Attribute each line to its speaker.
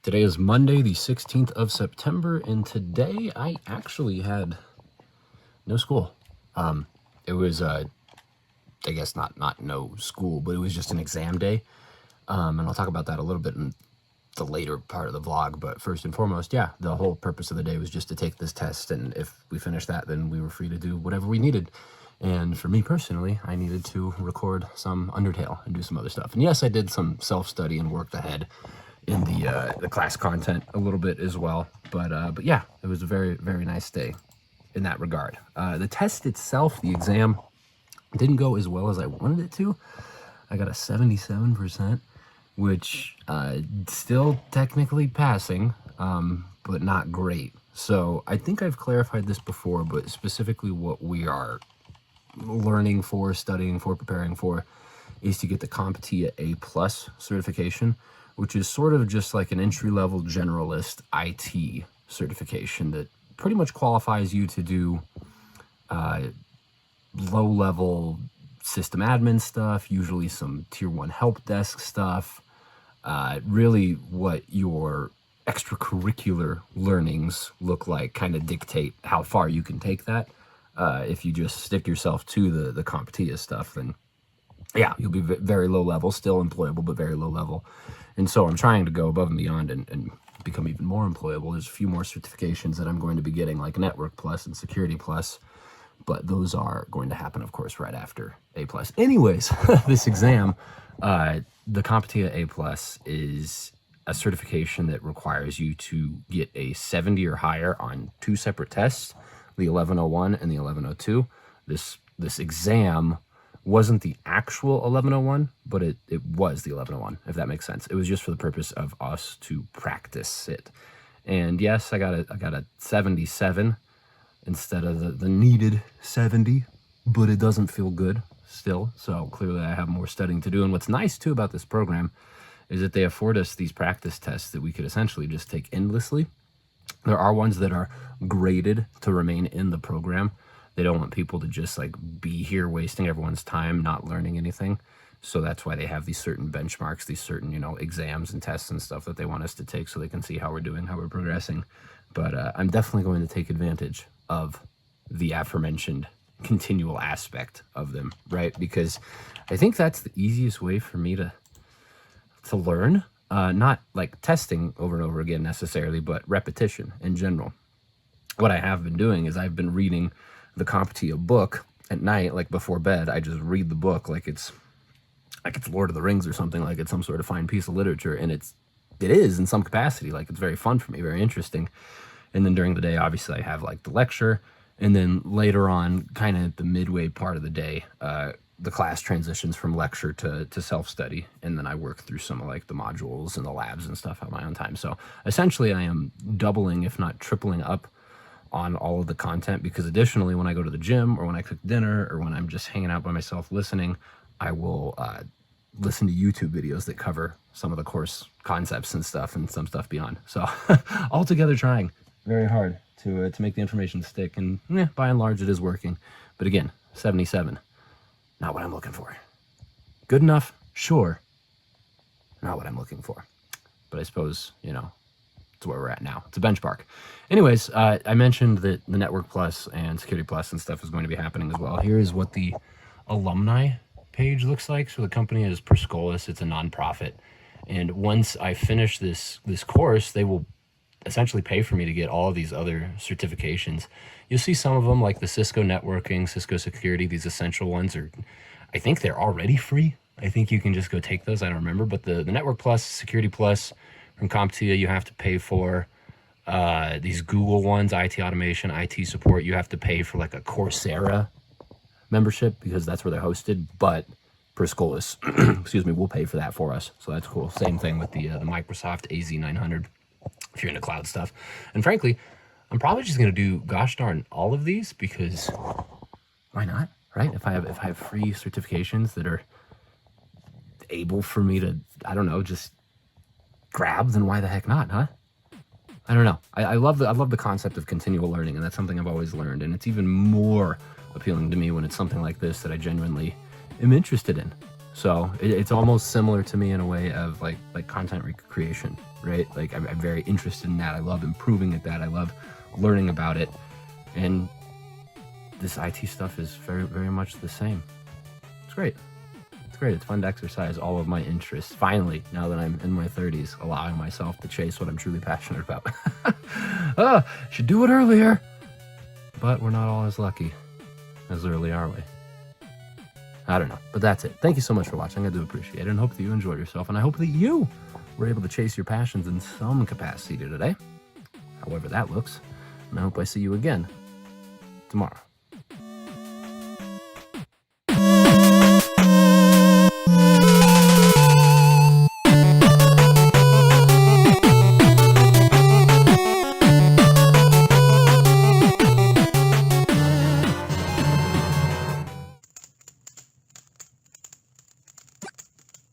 Speaker 1: Today is Monday, the 16th of September, and today I actually had no school. It was, I guess not no school, but it was just an exam day. And I'll talk about that a little bit in the later part of the vlog. But first and foremost, yeah, the whole purpose of the day was just to take this test. And if we finished that, then we were free to do whatever we needed. And for me personally, I needed to record some Undertale and do some other stuff. And yes, I did some self-study and worked ahead in the class content a little bit as well. But yeah, it was a very, very nice day in that regard. The test itself, the exam, didn't go as well as I wanted it to. I got a 77%, which still technically passing, but not great. So I think I've clarified this before, but specifically what we are learning for, studying for, preparing for is to get the CompTIA A+ certification, which is sort of just like an entry-level generalist IT certification that pretty much qualifies you to do low-level system admin stuff, usually some tier 1 help desk stuff, really what your extracurricular learnings look like kind of dictate how far you can take that. If you just stick yourself to the CompTIA stuff, then yeah, you'll be very low level, still employable, but very low level. And so I'm trying to go above and beyond and become even more employable. There's a few more certifications that I'm going to be getting, like Network Plus and Security Plus, but those are going to happen, of course, right after A+. Anyways, this exam, the CompTIA A+ is a certification that requires you to get a 70 or higher on 2 separate tests, the 1101 and the 1102. This exam wasn't the actual 1101, but it was the 1101, if that makes sense. It was just for the purpose of us to practice it. And yes, I got a 77 instead of the needed 70, but it doesn't feel good still. So clearly I have more studying to do. And what's nice too about this program is that they afford us these practice tests that we could essentially just take endlessly. There are ones that are graded to remain in the program. They don't want people to just like be here wasting everyone's time, not learning anything. So that's why they have these certain benchmarks, these certain, exams and tests and stuff that they want us to take so they can see how we're doing, how we're progressing. But I'm definitely going to take advantage of the aforementioned continual aspect of them, right? Because I think that's the easiest way for me to learn. Not like testing over and over again necessarily, but repetition in general. What I have been doing is I've been reading the CompTIA book at night, like before bed. I just read the book like it's Lord of the Rings or something, like it's some sort of fine piece of literature, and it is in some capacity. Like, it's very fun for me, very interesting. And then during the day, obviously, I have like the lecture, and then later on, kind of at the midway part of the day, the class transitions from lecture to self-study, and then I work through some of like the modules and the labs and stuff at my own time. So essentially, I am doubling, if not tripling up on all of the content, because additionally, when I go to the gym or when I cook dinner or when I'm just hanging out by myself listening, I will listen to YouTube videos that cover some of the course concepts and stuff, and some stuff beyond. So altogether trying very hard to make the information stick, and by and large it is working. But again, 77, not what I'm looking for. Good enough, sure, not what I'm looking for. But I suppose, it's where we're at now. It's a benchmark. Anyways, I mentioned that the Network Plus and Security Plus and stuff is going to be happening as well. Here is what the alumni page looks like. So the company is Perscolis. It's a nonprofit. And once I finish this course, they will essentially pay for me to get all of these other certifications. You'll see some of them, like the Cisco networking, Cisco security, these essential ones I think they're already free. I think you can just go take those. I don't remember. But the Network Plus, Security Plus from CompTIA, you have to pay for. These Google ones, IT automation, IT support, you have to pay for like a Coursera membership because that's where they're hosted. But Perscolis, excuse me, will pay for that for us. So that's cool. Same thing with the Microsoft AZ900 if you're into cloud stuff. And frankly, I'm probably just going to do gosh darn all of these, because why not, right? If I have free certifications that are able for me to, I don't know, just grab, then why the heck not, huh? I don't know. I love the concept of continual learning, and that's something I've always learned. And it's even more appealing to me when it's something like this that I genuinely am interested in. So it's almost similar to me in a way of like content creation, right? Like I'm very interested in that. I love improving at that. I love learning about it. And this IT stuff is very, very much the same. It's great. It's great. It's fun to exercise all of my interests. Finally, now that I'm in my 30s, allowing myself to chase what I'm truly passionate about. Should do it earlier. But we're not all as lucky as early, are we? I don't know, but that's it. Thank you so much for watching. I do appreciate it, and hope that you enjoyed yourself, and I hope that you were able to chase your passions in some capacity today, however that looks, and I hope I see you again tomorrow.